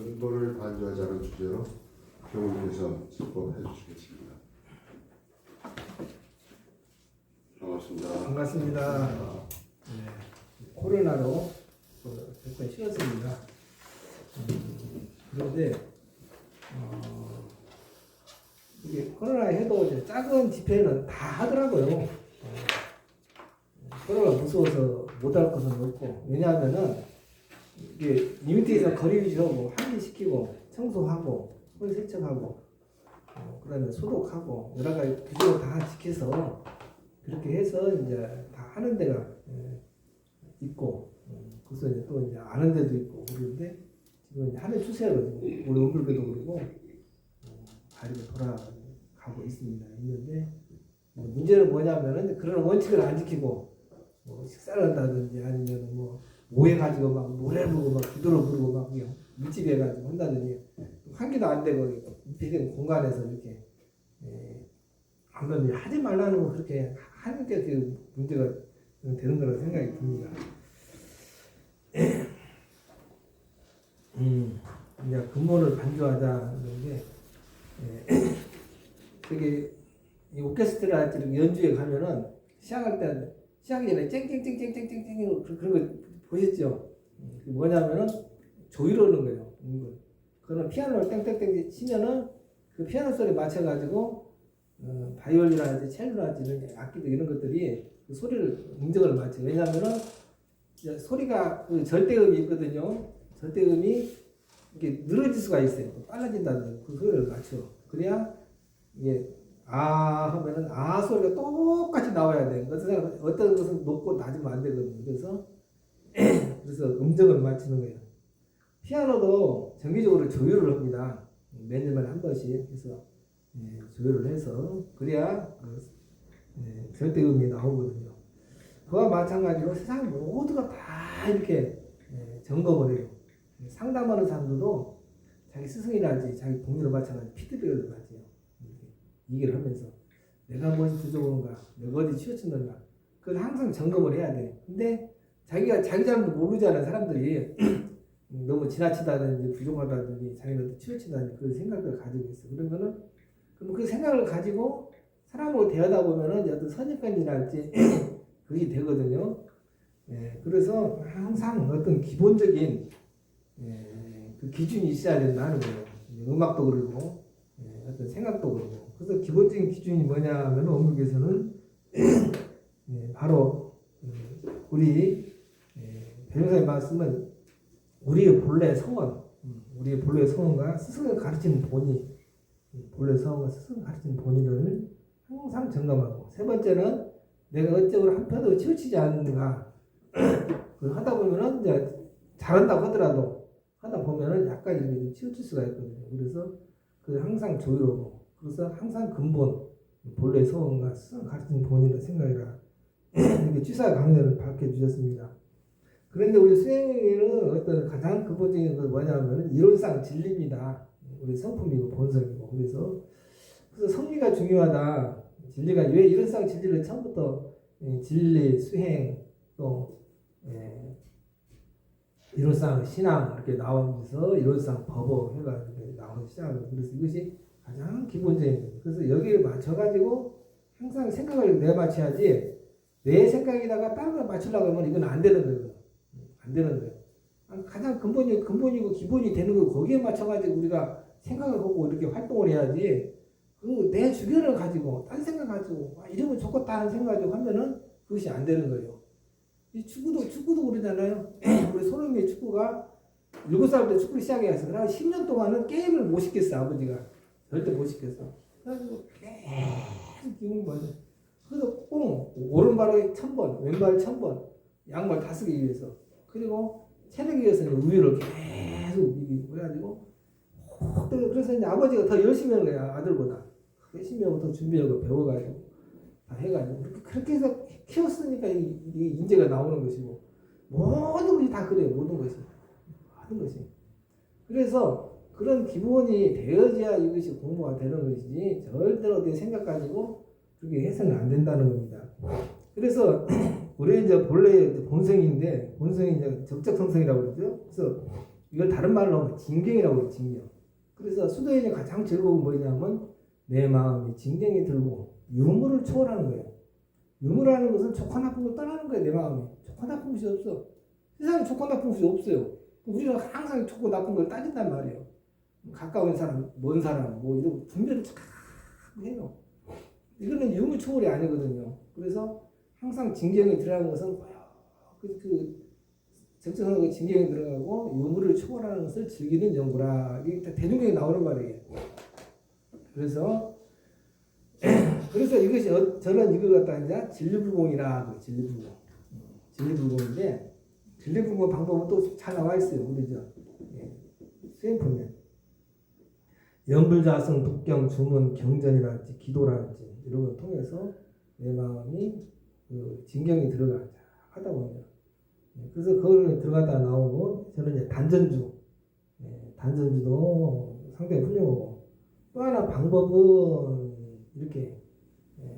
근본을 반주하자는 주제로 교우님께서 설법해 주시겠습니다. 반갑습니다. 반갑습니다. 네, 코로나로 잠깐 쉬었습니다. 그런데 이게 코로나 해도 이제 작은 집회는 다 하더라고요. 코로나 무서워서 못할 것은 없고, 왜냐하면은 이게 리미트에서 거리 유지하고 환기시키고 청소하고 손 세척하고 그다음에 소독하고 여러 가지 규정을 다 지켜서 그렇게 해서 이제 다 하는 데가 있고, 그래서 이제 또 이제 안 하는 데도 있고 그런데 지금 이제 하는 추세거든요. 우리 온불교도 그러고 다리가 돌아가고 있는데 문제는 뭐냐면은 그런 원칙을 안 지키고 식사를 한다든지 아니면 모여가지고 막 노래 부르고 막 기도를 부르고 막 밀집해가지고 한다든지 환기도 안 되고 밀폐된 공간에서 이렇게 한번 하지 말라는 거 그렇게 하는 게 그 문제가 되는 거라고 생각이 듭니다. 이제 근본을 반주하자는 게 되게 이 오케스트라 연주에 가면은 시작하기 전에 쨍쨍쨍쨍쨍쨍쨍 그런 거 보셨죠? 뭐냐면은 조이러는 거예요. 그러면 피아노를 땡땡땡 치면은 그 피아노 소리에 맞춰가지고 바이올린이라든지 첼로라든지 이런 악기들 이런 것들이 그 소리를 음정을 맞춰요. 왜냐하면은 소리가 그 절대음이 있거든요. 절대음이 이게 늘어질 수가 있어요. 빨라진다든지 그 소리를 맞춰. 그래야 이게 아 하면은 아 소리가 똑같이 나와야 돼. 어떤 것은 높고 낮으면 안 되거든요. 그래서 음정을 맞추는 거예요. 피아노도 정기적으로 조율을 합니다. 몇 년만에 한 번씩 해서 조율을 해서 그래야 절대음이 나오거든요. 그와 마찬가지로 세상 모두가 다 이렇게 점검을 해요. 상담하는 사람들도 자기 스승이라든지 자기 동료를 마찬가지 피드백을 가져요. 얘기를 하면서 내가 무엇이 부족한가, 내가 어디 치우쳤는가, 그걸 항상 점검을 해야 돼. 근데 자기가 자기 잘못 모르잖아요. 사람들이 너무 지나치다든지 부족하다든지 자기는 치우치다든지 그런 생각을 가지고 있어. 그러면은 그럼 그 생각을 가지고 사람하고 대하다 보면은 어떤 선입견이랄지 그게 되거든요. 그래서 항상 어떤 기본적인 그 기준이 있어야 된다는 거예요. 음악도 그러고 어떤 생각도 그러고. 그래서 기본적인 기준이 뭐냐 하면 원국에서는 바로 우리 변호사의 말씀은 우리의 본래 성원과 스승을 가르치는 본의, 본래 성원과 스승을 가르치는 본의를 항상 점검하고, 세 번째는 내가 어쩌고 한편으로 치우치지 않는가. 하다 보면은 이제 잘한다고 하더라도 하다 보면은 약간 이렇게 치우칠 수가 있거든요. 그래서 그 항상 조율하고, 그래서 항상 근본 본래 성원과 스승을 가르치는 본의를 생각해라. 이렇게 취사 강연을 밝혀주셨습니다. 그런데 우리 수행에는 어떤 가장 근본적인 건 뭐냐면 이론상 진리입니다. 우리 성품이고 본성이고. 그래서 성리가 중요하다. 진리가 왜 이론상 진리를 처음부터 진리, 수행 또 이론상 신앙 이렇게 나오면서 이론상 법어 해가지고 나오기 시작하고, 그래서 이것이 가장 기본적인 거예요. 그래서 여기에 맞춰가지고 항상 생각을 내맞춰야지 내 생각에다가 다른 걸 맞추려고 하면 이건 안 되는 거예요. 안 되는 거예요. 가장 근본이고 기본이 되는 거 거기에 맞춰가지고 우리가 생각을 하고 이렇게 활동을 해야지. 내 주변을 가지고 딴 생각 가지고 이러면 좋겠다 하는 생각 가지고 하면은 그것이 안 되는 거예요. 이 축구도 그러잖아요. 우리 손흥민 축구가 7살 때 축구를 시작해서 그러나 10년 동안은 게임을 못 시켰어. 아버지가 절대 못 시켰어. 그래가지고 계속 기분이 뭐냐. 그래서 꼭 오른발에 1000번, 왼발 1000번, 양발 5개 위해서, 그리고 체력에 의해서는 우위를 계속 이기고 그래가지고 그래서 이제 아버지가 더 열심히 하는 거야. 아들보다 열심히 하고 더 준비하고 배워가지고 다 해가지고 그렇게 해서 키웠으니까 이게 인재가 나오는 것이고, 모든 것이 다 그래요. 모든 것이 그래서 그런 기본이 되어져야 이것이 공부가 되는 것이지 절대로 내 생각 가지고 그렇게 해서는 안 된다는 겁니다. 그래서 우리 이제 본래 본성인데, 본성이 이제 적적성성이라고 그러죠. 그래서 이걸 다른 말로 하면 진경이라고 해요. 진경. 그래서 수도인의 가장 즐거운 뭐냐면 내 마음이 진경이 들고 유무를 초월하는 거예요. 유무라는 것은 좋고 나쁜 걸 떠나는 거예요. 내 마음이. 좋고 나쁜 것이 없어. 세상에 좋고 나쁜 것이 없어요. 우리가 항상 좋고 나쁜 걸 따진단 말이에요. 가까운 사람, 먼 사람, 뭐 이런 분별을 잘 해요. 이거는 유무 초월이 아니거든요. 그래서 항상 진경이 들어가는 것은 적정하고 진경이 들어가고 유무를 초월하는 것을 즐기는 연구라. 이게 대중경에 나오는 말이에요. 그래서 이것이 저는 이걸 갖다 이제 진리불공이라 진리불공. 진리불공인데 진리불공 방법은 또 잘 나와 있어요. 우리 수행 보면 연불자성, 독경, 주문, 경전이랄지 기도랄지 이런 걸 통해서 내 마음이 진경이 들어가 하다 보면 그래서 그걸 들어가다 나오고 저는 이제 단전주 단전주도 상당히 훌륭하고 또 하나 방법은 이렇게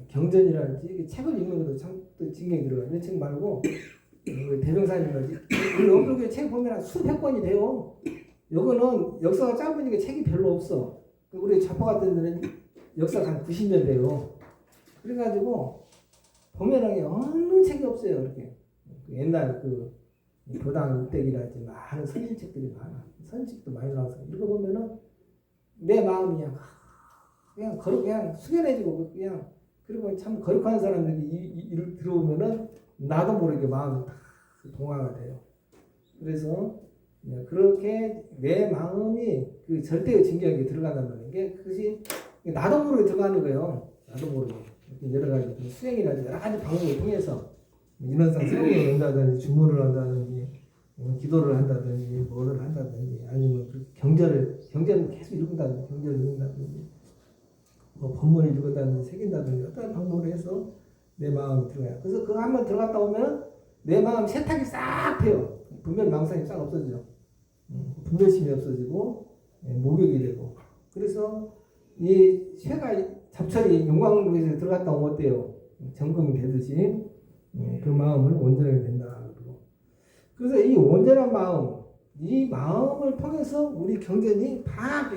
경전이랄지 책을 읽는 것도 참 또 진경이 들어가. 이런 책 말고 대명사님이라지 우리 엄불교의 책 보면 수백 권이 돼요. 요거는 역사가 짧으니까 책이 별로 없어. 우리 좌파 같은 데는 역사가 한 90년 돼요. 그래가지고 보면은 어느 책이 없어요. 이렇게 옛날 교당 일대기라든지 많은 선실책들이 많아. 선실책도 많이 나와서 읽어보면은 내 마음이 그냥 숙연해지고 그리고 참 거룩한 사람들이 이를 들어오면은 나도 모르게 마음이 다 동화가 돼요. 그래서 그렇게 내 마음이 그 절대의 진경에 들어간다는 게 그것이 나도 모르게 들어가는 거예요. 나도 모르게 여러 가지 수행이라든지 여러 가지 방법을 통해서 인원상 수행을 한다든지 주문을 한다든지 기도를 한다든지 뭐를 한다든지 아니면 경전을 계속 읽는다든지 경전을 읽는다든지 뭐 법문을 읽는다든지 새긴다든지 어떤 방법을 해서 내 마음이 들어가요. 그래서 그거 한번 들어갔다 오면 내 마음 세탁이 싹 돼요. 분별망상이 싹 없어지죠. 분별심이 없어지고 목욕이 되고 그래서 이 쇠가 잡철이 용광로에서 들어갔다 오면 어때요? 점검이 되듯이 그 마음을 온전하게 된다. 그래서 이 온전한 마음, 이 마음을 통해서 우리 경전이 다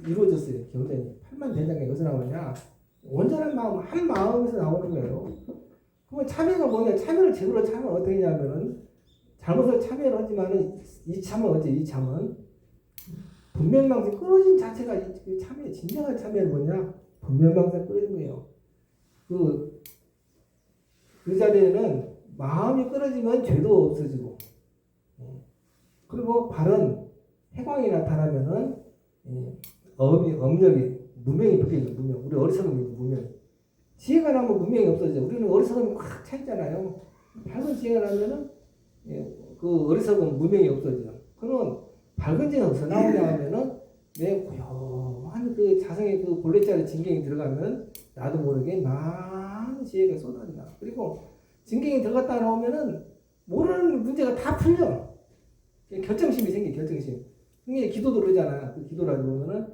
이루어졌어요. 경전이 8만 대장이 어디서 나오냐? 온전한 마음, 한 마음에서 나오는 거예요. 그러면 참여가 뭐냐? 참여를 제대로 참으면 어떻게 하냐면은 잘못을 참여를 하지만은 이참은 어째 이참은 분별망상 끊어진 자체가 이 참여 진정한 참여는 뭐냐? 분별망상 끊어진 거예요. 그 자리에는 마음이 끊어지면 죄도 없어지고 그리고 바른 해광이 나타나면은 업력이 무명이 바뀌죠. 무명. 우리 어리석음이 무명. 지혜가 나면 무명이 없어져. 우리는 어리석음이 꽉 차 있잖아요. 밝은 지혜가 나면은 그 어리석음 무명이 없어져. 그러면 밝은 지혜가 어디서 나오냐 하면은 내 고요한 그 자성의 그 본래자리 진경이 들어가면 나도 모르게 많은 지혜가 쏟아진다. 그리고 진경이 들어갔다 나오면은 모르는 문제가 다 풀려. 결정심이 생겨. 결정심. 이게 기도도 그러잖아. 그 기도라고 보면은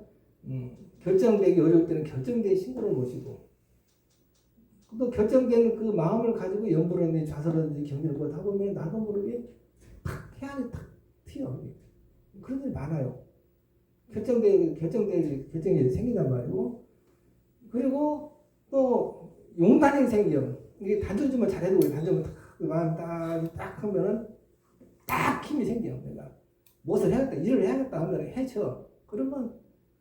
결정되기 어려울 때는 결정된 신고를 모시고 또 결정된 그 마음을 가지고 연불하든지 좌설하든지 경전을 하다 보면 나도 모르게 탁 해안이 탁 튀어. 그런 일이 많아요. 결정이 생긴단 말이고 그리고 또 용단이 생겨. 이게 단전주만 잘해도 단전만 마음 딱 하면은 딱 힘이 생겨. 내가 무엇을 해야겠다, 일을 해야겠다 하면 해쳐. 그러면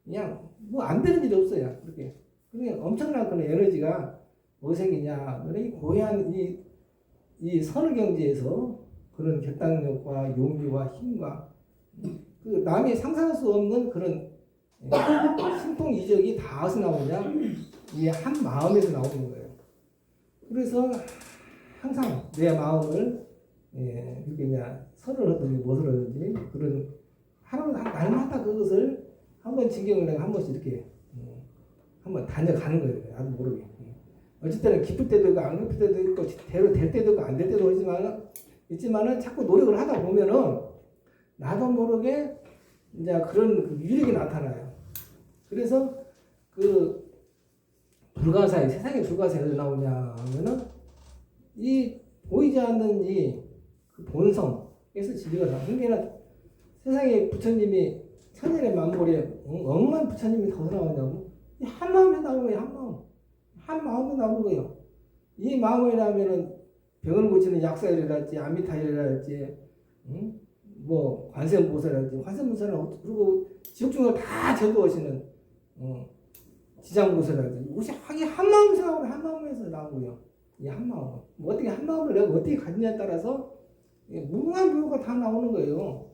그냥 뭐 안 되는 일이 없어요. 그렇게. 그냥 엄청난 그런 에너지가 뭐 생기냐. 이 고유한 이 선을 경지에서 그런 결단력과 용기와 힘과 그 남이 상상할 수 없는 그런 신통 이적이 다 어디서 나오냐? 이 한 마음에서 나오는 거예요. 그래서 항상 내 마음을 이렇게 그냥 설을 하든지 무엇을 하든지 그런 날마다 그것을 한번 진경을 내가 한 번씩 이렇게 한번 다녀가는 거예요. 나도 모르게. 어쨌든 기쁠 때도 있고 안 기쁠 때도 있고 대로 될 때도 있고 안 될 때도 있지만은 자꾸 노력을 하다 보면은 나도 모르게 이제 그런 유력이 나타나요. 그래서 그 불가사의 세상의 불가사에 어디 나오냐 하면은 이 보이지 않는 이 그 본성에서 진리가 나옵니다. 그러니까 세상에 부처님이 천년의 만물에 억만 부처님이 더 나오냐고 이 한 마음에 나온 거예요. 한 마음에 나온 거예요. 이 마음이라면은 병을 고치는 약사일이랄지 아미타일이랄지 뭐 관세음보살이랄지 관세음보살은 그리고 지옥중을 다 제도하시는 지장보살이랄지 옷이 한 마음에서 나오고 한 마음에서 나온 거예요. 이 한 마음. 뭐 어떻게 한 마음을 내가 어떻게 갖느냐에 따라서 무궁한 묘가 다 나오는 거예요.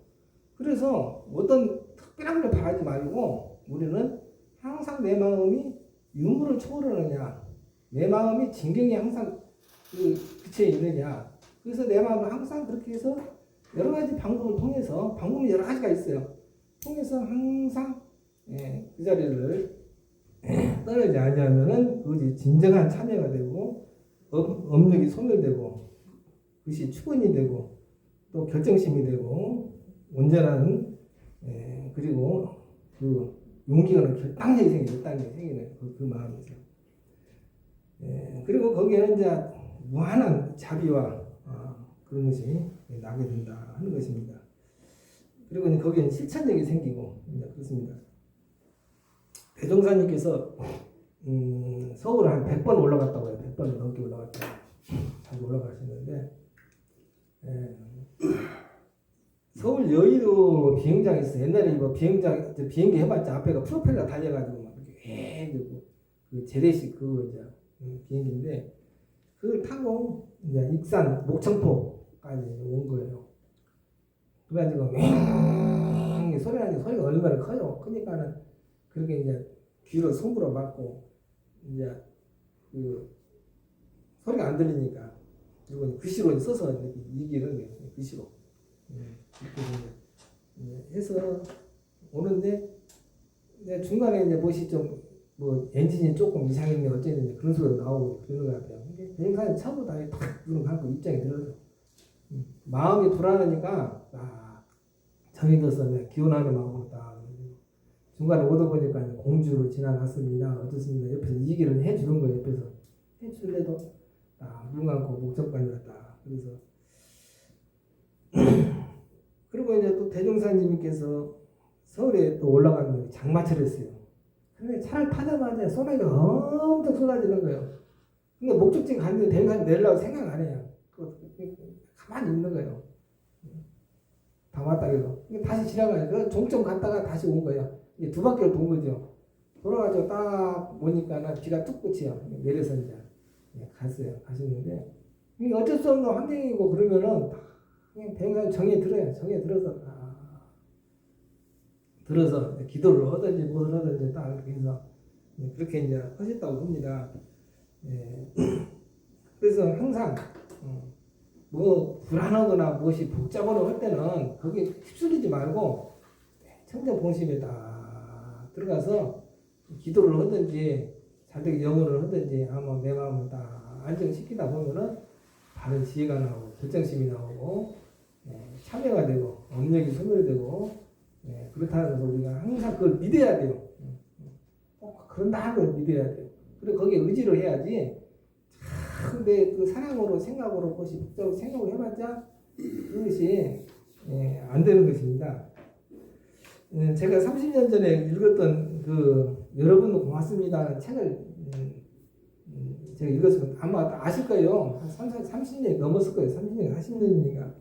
그래서 어떤 특별한 걸 바라지 말고 우리는 항상 내 마음이 유무를 초월하느냐, 내 마음이 진경에 항상 그치에 있느냐. 그래서 내 마음을 항상 그렇게 해서 여러 가지 방법을 통해서 방법이 여러 가지가 있어요. 통해서 항상 그 자리를 떠나지 않으면은 그것이 진정한 참여가 되고 업력이 소멸되고 그것이 축원이 되고 또 결정심이 되고 온전한 그리고 그 용기가 결단력이 생기는 그 마음이죠. 그리고 거기에는 이제 무한한 자비와 그런 것이 나게 된다 하는 것입니다. 그리고 거기에는 실천력이 생기고 그렇습니다. 대종사님께서 서울 한 100번 올라갔다고 해요. 100번 넘게 올라갔다고 자주 올라가셨는데 서울 여의도 비행장에 있어요. 옛날에 이거 비행기 해봤자 앞에가 프로펠러 달려가지고 막 이렇게 그 재래식 그 이제 비행기인데 그걸 타고 이제 익산 목청포까지 온 거예요. 그래가지고 소리 나는 소리가 얼마나 커요. 그러니까는 그렇게 이제 귀로 손으로 막고 이제 그 소리가 안 들리니까 그리고 글씨로 써서 이렇게 이기는 거예요. 글씨로 이렇게 해서 오는데 중간에 이제 무엇이 좀 뭐 엔진이 조금 이상했네 어쨌든 그런 소리가 나오고 그러는 것 같아요. 근데 비행사는 처음부터 다시 탁 눈을 감고 입장에 들어서 마음이 불안하니까 정이 들어서 기원하는 마음으로 딱 중간에 오다 보니까 공주로 지나갔습니다. 어떻습니까? 옆에서 얘기를 해주는 거예요. 옆에서 해줄래도 눈 감고 목적까지 왔다. 그래서 그리고 이제 또 대종사님께서 서울에 또 올라가는 장마철을 했어요. 근데 차를 타자마자 소나기가 엄청 쏟아지는 거예요. 근데 목적지 갔는데 대종사님 내리려고 생각 안 해요. 가만히 있는 거예요. 다 왔다 그래서 다시 지나가요. 그 종점 갔다가 다시 온 거예요. 이게 두 바퀴를 돈 거죠. 돌아가지고 딱 보니까 비가 뚝 그치요. 내려서 이제 갔어요. 가셨는데 이게 어쩔 수 없는 환경이고 그러면은 그냥 대응사님 정에 들어요. 정에 들어서 기도를 하든지 뭘 하든지 딱 이렇게 해서 그렇게 이제 하셨다고 봅니다. 그래서 항상 뭐 불안하거나 무엇이 복잡하거나 할 때는 거기에 휩쓸리지 말고 청정본심에 딱 들어가서 기도를 하든지 잘되게 영어를 하든지 아마 내 마음을 딱 안정시키다 보면은 바른 지혜가 나오고 결정심이 나오고 참여가 되고 업력이 소멸되고 그렇다는 것을 우리가 항상 그걸 믿어야 돼요. 꼭 그런다 걸 믿어야 돼요. 그리고 거기에 의지를 해야지. 근데 그 사랑으로 생각으로 그것이 복잡하게 생각을 해봤자 그것이 안 되는 것입니다. 제가 30년 전에 읽었던 그 여러분도 고맙습니다라는 책을 제가 읽었으면 아마 아실 거예요. 한 30년이 넘었을 거예요. 30년, 40년이니까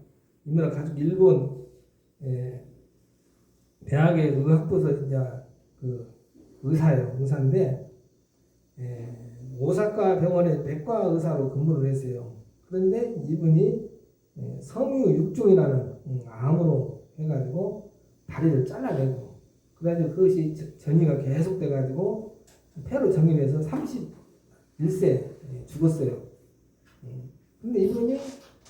이번에 가지고 일본 대학의 의학부서 이제 그 의사인데 오사카 병원의 내과 의사로 근무를 했어요. 그런데 이분이 섬유육종이라는 암으로 해가지고 다리를 잘라내고 그래가지고 그것이 전이가 계속돼가지고 폐로 전염해서 31세 죽었어요. 근데 이분이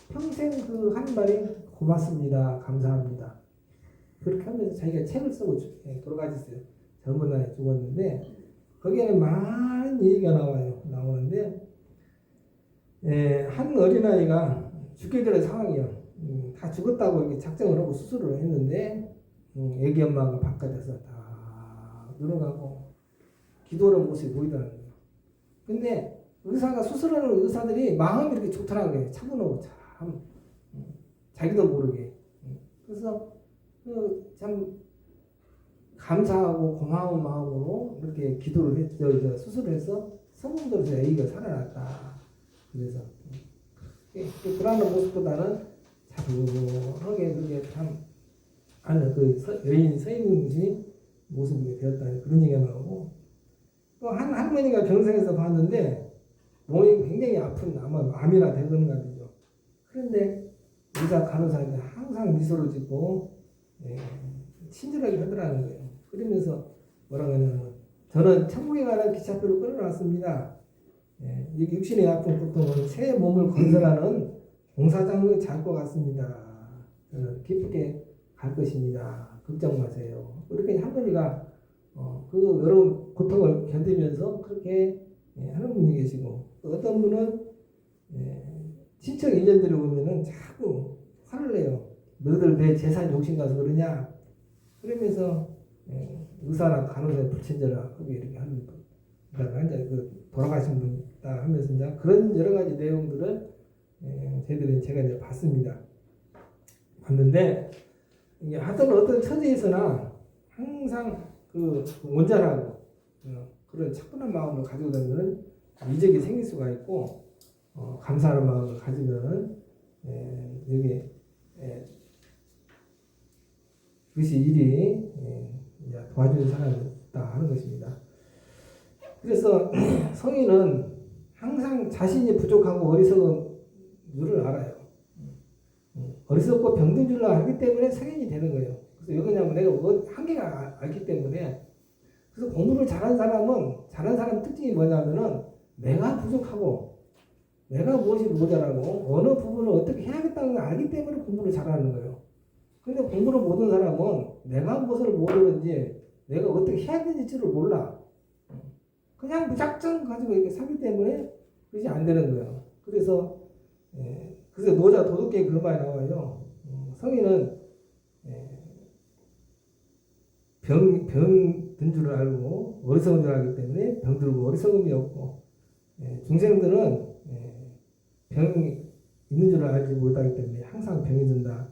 평생 그 한 말이 고맙습니다, 감사합니다. 그렇게 하면서 자기가 책을 쓰고 돌아가셨어요. 젊은 나이에 죽었는데 거기에는 많은 얘기가 나오는데 한 어린아이가 죽게 되는 상황이에요. 다 죽었다고 이렇게 작정을 하고 수술을 했는데 애기 엄마가 바깥에서 다 늘어가고 기도하는 모습이 보이더라는 거예요. 근데 의사가 수술하는 의사들이 마음이 이렇게 좋더라고요. 차분하고 참 자기도 모르게. 그래서 참 감사하고 고마운 마음으로 이렇게 기도를 했죠. 수술을 해서 성공적으로 A가 살아났다. 그래서 그러는 모습보다는 차분하게 그게 참 아는 여인 서인공신 모습이 되었다 그런 얘기가 나오고 또 한 할머니가 경상에서 봤는데 몸이 굉장히 아픈 아마 암이나 된 건가 보죠. 그런데 의사 간호사한테 항상 미소를 짓고 친절하게 하더라는 거예요. 그러면서 뭐라고 하냐면 저는 천국에 가는 기차표를 끊어놨습니다. 육신의 아픈 고통은 새 몸을 건설하는 공사장을 잘 것 같습니다. 저는 기쁘게 갈 것입니다. 걱정 마세요. 이렇게 할머니가 그 여러 고통을 견디면서 그렇게 하는 분이 계시고 또 어떤 분은 친척 인연들이 오면은 자꾸 화를 내요. 너희들 내 재산 욕심 가서 그러냐? 그러면서 의사나 간호사 불친절하고 이렇게 하는 거. 그다음에 이제 돌아가신 분이다 하면서 이제 그런 여러 가지 내용들을 제가 이제 봤습니다. 봤는데 이게 하여튼 어떤 처지에서나 항상 온전하고 그런 차분한 마음을 가지고 다니면 이적이 생길 수가 있고 감사하는 마음을 가지면은 여기 그것이 일이 도와주는 사람이 있다 하는 것입니다. 그래서 성인은 항상 자신이 부족하고 어리석은 줄을 알아요. 어리석고 병든 줄을 알기 때문에 성인이 되는 거예요. 그래서 왜 그러냐면 내가 한계가 알기 때문에 그래서 공부를 잘하는 사람 특징이 뭐냐면은 내가 부족하고 내가 무엇이 모자라고 어느 부분을 어떻게 해야겠다는 걸 알기 때문에 공부를 잘하는 거예요. 근데 공부를 못하는 사람은 내가 무엇을 모르는지 내가 어떻게 해야 되는지를 몰라. 그냥 무작정 가지고 이렇게 살기 때문에 그것이 안 되는 거예요. 그래서 노자 도덕계에 그런 말이 나와요. 성인은 병든 줄을 알고 어리석은 줄 알기 때문에 병들고 어리석음이 없고 중생들은 병이 있는 줄을 알지 못하기 때문에 항상 병이 든다.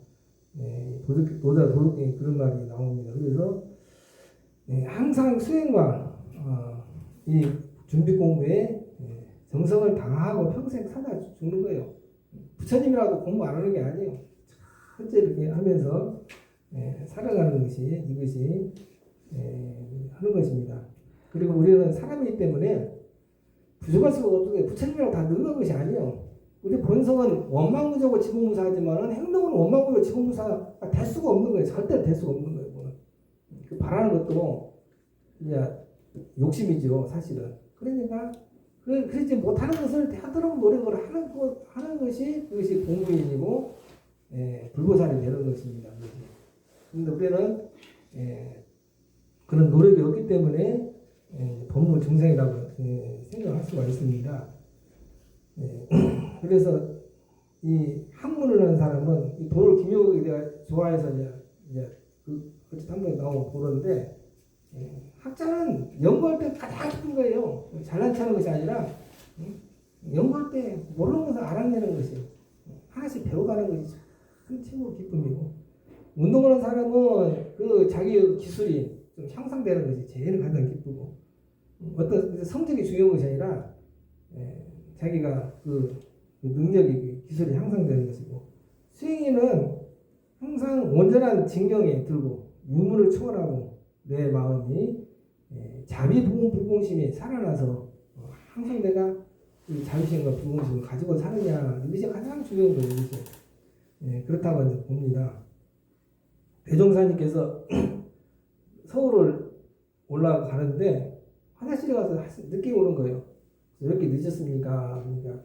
노자 도덕계에 그런 말이 나옵니다. 그래서 항상 수행과 이 준비 공부에 정성을 다하고 평생 살다 죽는 거예요. 부처님이라도 공부 안 하는 게 아니에요. 현재 이렇게 하면서 살아가는 것이 이것이 하는 것입니다. 그리고 우리는 사람이기 때문에 부족할 수가 없어요. 부처님이랑 다 늙은 것이 아니에요. 우리 본성은 원망무저고 지공무사하지만 행동은 원망무저고 지공무사가 될 수가 없는 거예요. 절대로 될 수가 없는 거예요. 그 바라는 것도 이제 욕심이죠, 사실은. 그러니까 그러지 못하는 것을 하도록 노력을 하는 것이 그것이 공부인이고 불보살이 되는 것입니다. 그런데 우리는 그런 노력이 없기 때문에 법무 중생이라고 생각할 수가 있습니다. 그래서 이 학문을 하는 사람은 이 도를 기묘하게 내가 좋아해서 이제 어쨌든 한번 나오고 보는데 학자는 연구할 때 가장 기쁜 거예요. 잘난 척하는 것이 아니라 연구할 때 모르는 것을 알아내는 것이 하나씩 배워가는 것이 참 최고 기쁨이고 운동하는 사람은 그 자기 기술이 좀 향상되는 것이 제일 가장 기쁘고 어떤 성적이 중요한 것이 아니라 자기가 그 능력이 기술이 향상되는 것이고 수행인은 항상 온전한 진경에 들고 유무를 초월하고 내 마음이 자비부공불공심이 살아나서 항상 내가 이 자비심과 부공심을 가지고 사느냐 이것이 가장 중요한 거예요. 이것이. 그렇다고 봅니다. 대종사님께서 서울을 올라가는데 화장실에 가서 늦게 오는 거예요. 왜 이렇게 늦었습니까? 그러니까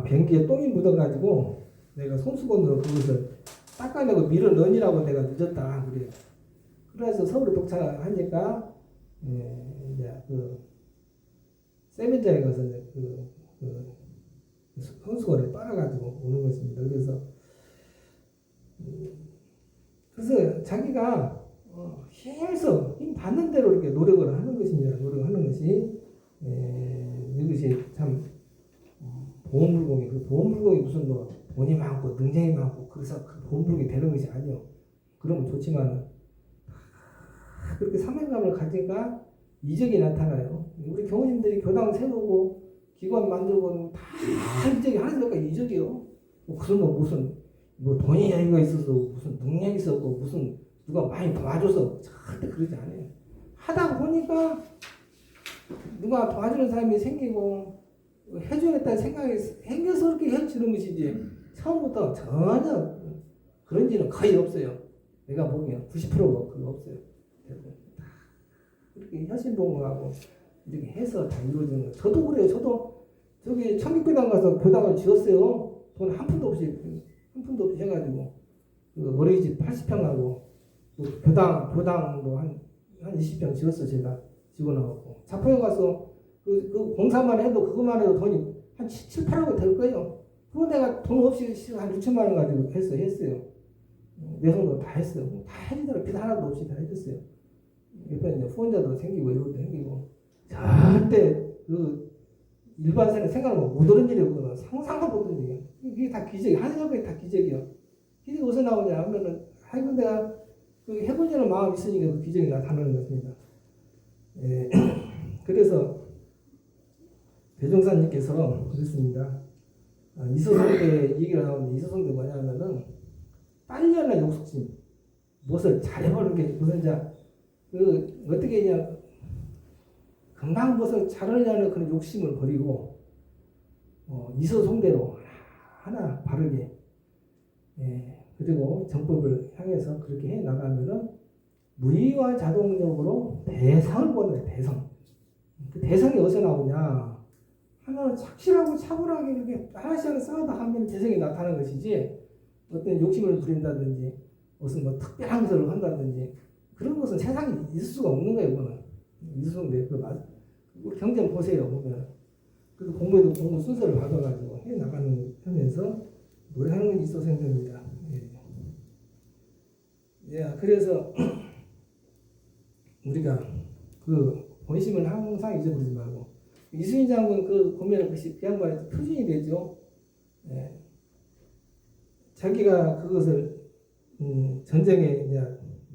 변기에 똥이 묻어가지고 내가 손수건으로 그것을 닦아내고 밀어 넣으라고 내가 늦었다 그래요. 그래서 서울에 도착하니까 이제 세면장에 가서 손수건을 빨아가지고 오는 것입니다. 그래서 자기가 계속 힘 받는 대로 이렇게 노력을 하는 것입니다. 노력하는 것이 이것이 참 보험불공이 무슨 뭐 돈이 많고 능력이 많고 그래서 그 보험불공이 되는 것이 아니요. 그러면 좋지만 그렇게 사명감을 가지니까 이적이 나타나요. 우리 교우님들이 교당 세우고 기관 만들고 다 이적이 하나씩 이적이요. 무슨 뭐 돈이 여유가 있어서 무슨 능력이 있었고 무슨 누가 많이 도와줘서 절대 그러지 않아요. 하다 보니까 누가 도와주는 사람이 생기고 해주겠다는 생각이 생겨서 그렇게 해주는 것이지 처음부터 전혀 그런 지는 거의 없어요. 내가 보기엔 90%가 그거 없어요. 이렇게 현실봉하고 이렇게 해서 다 이루어지는 거예요. 저도 그래요. 저도 저기 청계교당 가서 교당을 지었어요. 돈 한 푼도 없이 해가지고 그 어린이집 80평하고 그 교당도 한 20평 지었어. 제가 집어넣었고 자포에 가서 그 공사만 해도 그것만 해도 돈이 한 7, 8억이 될 거예요. 그거 내가 돈 없이 한 6천만 원 가지고 했어요. 내 손으로 다 했어요. 다 해주더라고. 빚 하나도 없이 다 해줬어요. 옆에 이제 후원자도 생기고 이것도 생기고 절대 그 일반생은 생각을 못 오는 일이 없거든. 상상도 못 오는 일이야. 이게 다 기적이야. 한석이 다 기적이야. 기적이 어디서 나오냐 하면은 하여간 내가 그 해보려는 마음이 있으니까 그 기적이 나타나는 것입니다. 예. 그래서 대종사님께서 그랬습니다. 이소성대 얘기가 나오는데 이소성대 뭐냐면은 딸려나 욕심심 무엇을 잘해보는 게 무슨 그 어떻게 그냥 금방 무엇을 잘하려는 그런 욕심을 버리고 이소성대로 하나 바르게 그리고 정법을 향해서 그렇게 해 나가면은 무의와 자동적으로 대성을 보는 거예요. 대성. 그 대성이 어디서 나오냐 하면 착실하고 차분하게 이렇게 하나씩 쌓아다 하면 대성이 나타나는 것이지 어떤 욕심을 부린다든지 무슨 뭐 특별한 것을 한다든지 그런 것은 세상에 있을 수가 없는 거예요. 그거는 이수성대 우리 경전 보세요. 보면 그래서 공부에도 공부 순서를 받아가지고 해 나가는 하면서 노래하는 건 있어서 힘듭니다. 그래서 우리가 그 본심을 항상 잊어버리지 말고 이순신 장군 그 보면 그 양반이 표준이 되죠. 자기가 그것을 전쟁에 이제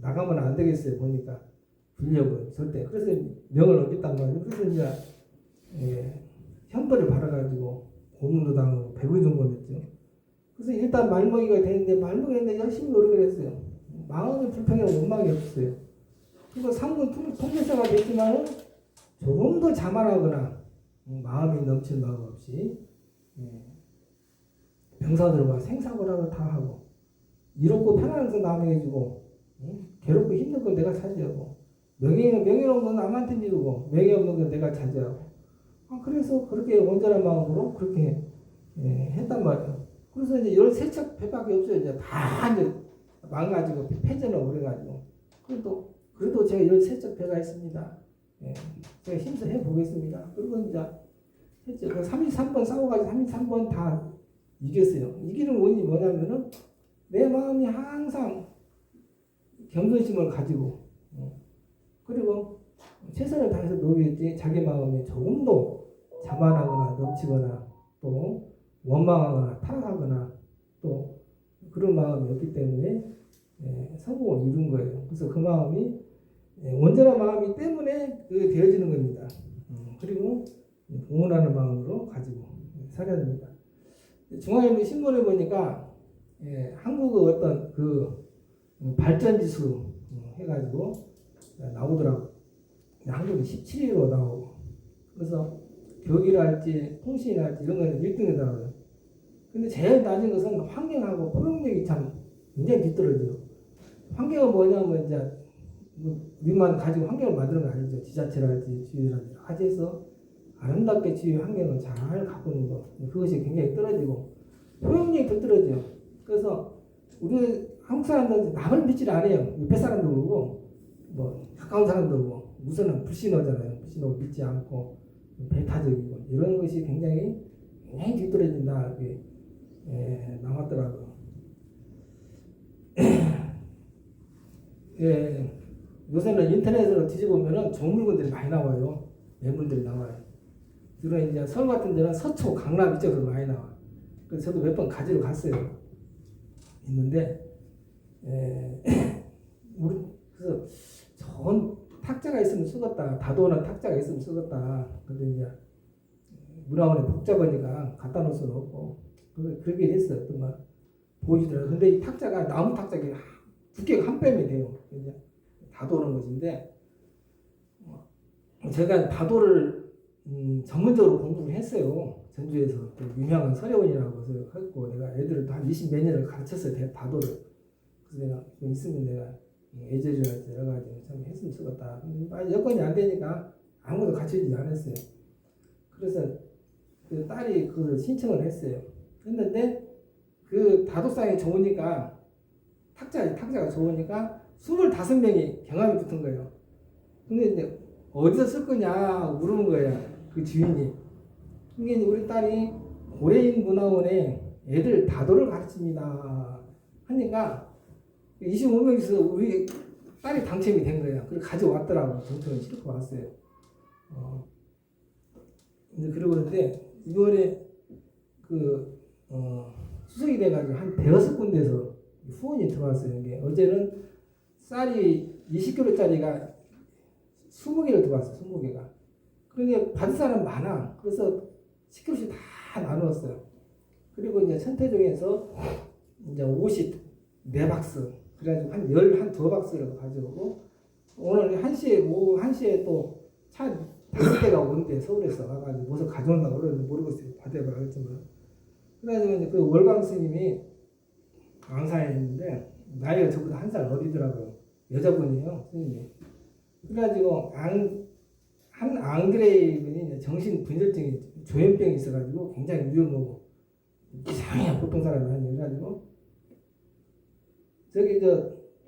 나가면 안 되겠어요. 보니까 불력은 절대. 그래서 명을 얻겠단 말이에요. 그래서 이제 현벌을 받아가지고 고문도 당하고 배구 종범했죠. 그래서 일단 말먹이가 되는데 말먹이는데 열심히 노력을 했어요. 마음이 불평하고 원망이 없었어요. 그리고 상군 통제사가 됐지만 조금 더 자만하거나 마음이 넘치는 마음 없이 병사들과 생사고라고 다 하고 이롭고 편안한 것은 남에게 주고 괴롭고 힘든 건 내가 차지하고 명예로운 건 남한테 미루고 명예 없는 건 내가 차지하고 그래서 그렇게 온전한 마음으로 그렇게 했단 말이에요. 그래서 이제 13척 배밖에 없어요. 이제 다 이제 망가지고 패전을 오래가지고 그래도 제가 13척 배가 있습니다. 제가 힘써 해보겠습니다. 그리고 이제 했죠. 33번 싸워가지고 33번 다 이겼어요. 이기는 원인이 뭐냐면은 내 마음이 항상 겸손심을 가지고 그리고 최선을 다해서 노력했지 자기 마음이 조금도 자만하거나 넘치거나 또 원망하거나 타락하거나 또 그런 마음이 없기 때문에 성공을 이룬 거예요. 그래서 그 마음이 온전한 마음이 때문에 그게 되어지는 겁니다. 그리고 응원하는 마음으로 가지고 살아야 됩니다. 중앙일보 신문을 보니까 한국의 어떤 그 발전지수 해가지고 나오더라고. 한국이 17위로 나오고. 그래서 교육이랄지 통신이랄지 이런 거는 1등에 나와요. 근데 제일 낮은 것은 환경하고 포용력이 참 굉장히 뒤떨어져요. 환경은 뭐냐면 이제 우리만 가지고 환경을 만드는 거 아니죠. 지자체랄지 주의랄지 같이 해서 아름답게 지휘 환경을 잘 가꾸는 거. 그것이 굉장히 떨어지고 포용력이 더 떨어져요. 그래서 우리 한국 사람들은 남을 믿질 않아요. 옆에 사람도 그러고 뭐 가까운 사람도 그러고 우선은 불신호잖아요. 불신호 믿지 않고 배타적이고 이런 것이 굉장히 뒤떨어진다 이렇게 나왔더라고요. 요새는 인터넷으로 뒤져보면은 좋은 물건들이 많이 나와요. 매물들이 나와요. 그런 이제 서울 같은 데는 서초, 강남 이쪽으로 많이 나와. 그래서 저도 몇 번 가지러 갔어요. 있는데 우리 그래서 좋은 탁자가 있으면 쓰겠다. 다도는 탁자가 있으면 쓰겠다. 근데 이제 문화원에 복잡하니까 갖다 놓을 수는 없고 그렇게 했어요. 어떤 보여주더라고요. 근데 이 탁자가 나무 탁자가 두께가 한 뼘이 돼요. 이제 다도는 것인데 제가 다도를 전문적으로 공부를 했어요. 전주에서 유명한 서려원이라고 해서 했고 내가 애들을 한 20 몇 년을 가르쳤어요. 다도를. 그래서 내가 있으면 내가 예절이라든지 여러 가지 참 했으면 좋겠다. 여건이 안 되니까 아무것도 가르쳐주지 않았어요. 그래서 그 딸이 그 신청을 했어요. 했는데 그 다도상이 좋으니까 탁자가 좋으니까 25명이 경합이 붙은 거예요. 근데 이제 어디서 쓸 거냐 물은 거예요. 그 주인이. 이게 우리 딸이 고래인 문화원에 애들 다도를 가르칩니다 하니까 25명에서 우리 딸이 당첨이 된 거예요. 그걸 가져왔더라고. 정통을 싣고 왔어요. 이제 그러고 있는데 이번에 수석이 돼가지고 한 대여섯 군데에서 후원이 들어왔어요. 이게 어제는 쌀이 20kg짜리가 20개를 들어왔어요. 20개가. 그런데 받은 사람 많아. 그래서 10kg씩 다 나누었어요. 그리고 이제 천태종에서 이제 54박스. 그래가지고 한 12박스를 가져오고 오늘 1시에 오후 1시에 또 차 5대가 오는데 서울에서 와가지고 무엇을 가져온다고 그러는데 모르겠어요. 받아봐라 했지만. 그래가지고 이제 그 월광 스님이 강사에 있는데 나이가 저보다 한 살 어리더라고요. 여자분이에요. 스님이. 그래가지고 한 앙드레이 분이 정신 분열증이 조현병이 있어가지고 굉장히 위험하고 이상해요. 보통 사람이 아니에요. 그래가지고 저기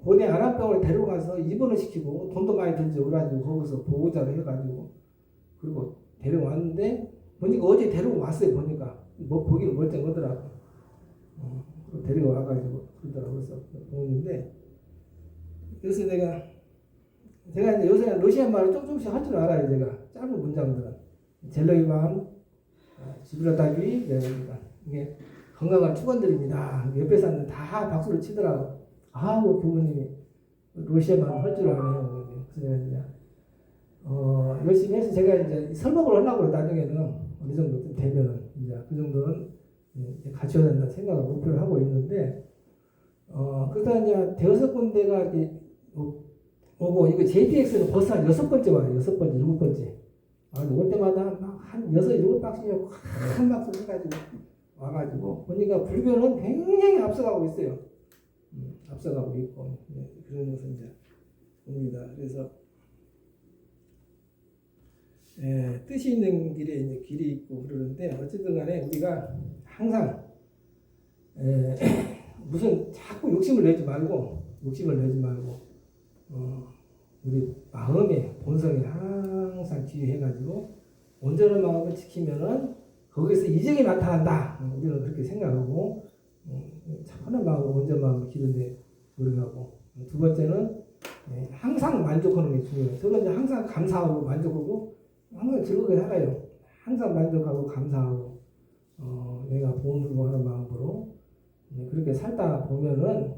고대 안암병을 데리고 가서 입원을 시키고 돈도 많이 들죠. 그래가지고 거기서 보호자를 해가지고 그리고 데려왔는데 보니까 어제 데리고 왔어요. 보니까 뭐 보기는 멀쩡하더라고. 데리고 와가지고 그러더라고. 그래서 보는데 그래서 제가 이제 요새 러시아 말을 조금씩 할 줄 알아요. 제가 짧은 문장들은 젤로이밤 지브라다비 그러니까 이게 건강한 축원드립니다. 옆에 사람들 다 박수를 치더라고. 아우 부모님이 러시아말 할 줄 아네요. 그래서 이제 열심히 해서 제가 이제 설명을 하려고 그래. 나중에는 어느 정도 되면은 이제 그 정도는 갖춰야 된다 생각을 목표를 하고 있는데 그러다 이제 대여섯 군데가 이렇게 오고 이거 JPX는 벌써 한 6번째 와요. 6번째, 7번째. 올 때마다 한 6, 7박스씩 한 박스 해가지고 와가지고 보니까 불교는 굉장히 앞서가고 있어요. 앞서가고 있고 그런 것을 이제 봅니다. 그래서 뜻이 있는 길에 이제 길이 있고 그러는데 어쨌든 간에 우리가 항상 무슨 자꾸 욕심을 내지 말고 우리 마음의 본성에 항상 기회해가지고 온전한 마음을 지키면은 거기서 이적이 나타난다. 우리는 그렇게 생각하고 참한 마음으로 온전한 마음을 기르는데 노력하고 두 번째는 항상 만족하는 게 중요해요. 저는 이제 항상 감사하고 만족하고 항상 즐겁게 살아요. 항상 만족하고 감사하고 내가 보험불구하는 마음으로 그렇게 살다 보면은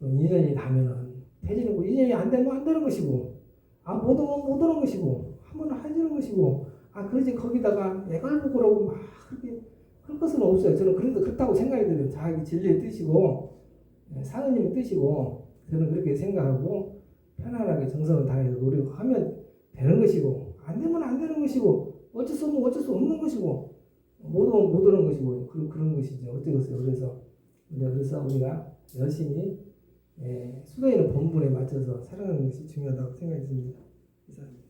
인연이 닿으면은 해지는 거 인연이 안 되면 안 되는 것이고 못 오면 못 오는 것이고 하면 해지는 것이고 그러지 거기다가 애걸복걸하고 막 그렇게 할 것은 없어요. 저는 그렇다고 생각이 들어요. 자기 진리의 뜻이고 사느님의 뜻이고 저는 그렇게 생각하고 편안하게 정성을 다해서 노력하면 되는 것이고 안 되면 안 되는 것이고 어쩔 수 없는 어쩔 수 없는 것이고 못 오면 못 오는 것이고 그런 것이죠. 어쩌겠어요. 그래서 우리가 열심히 수도인의 본분에 맞춰서 살아가는 것이 중요하다고 생각이 듭니다. 이상입니다.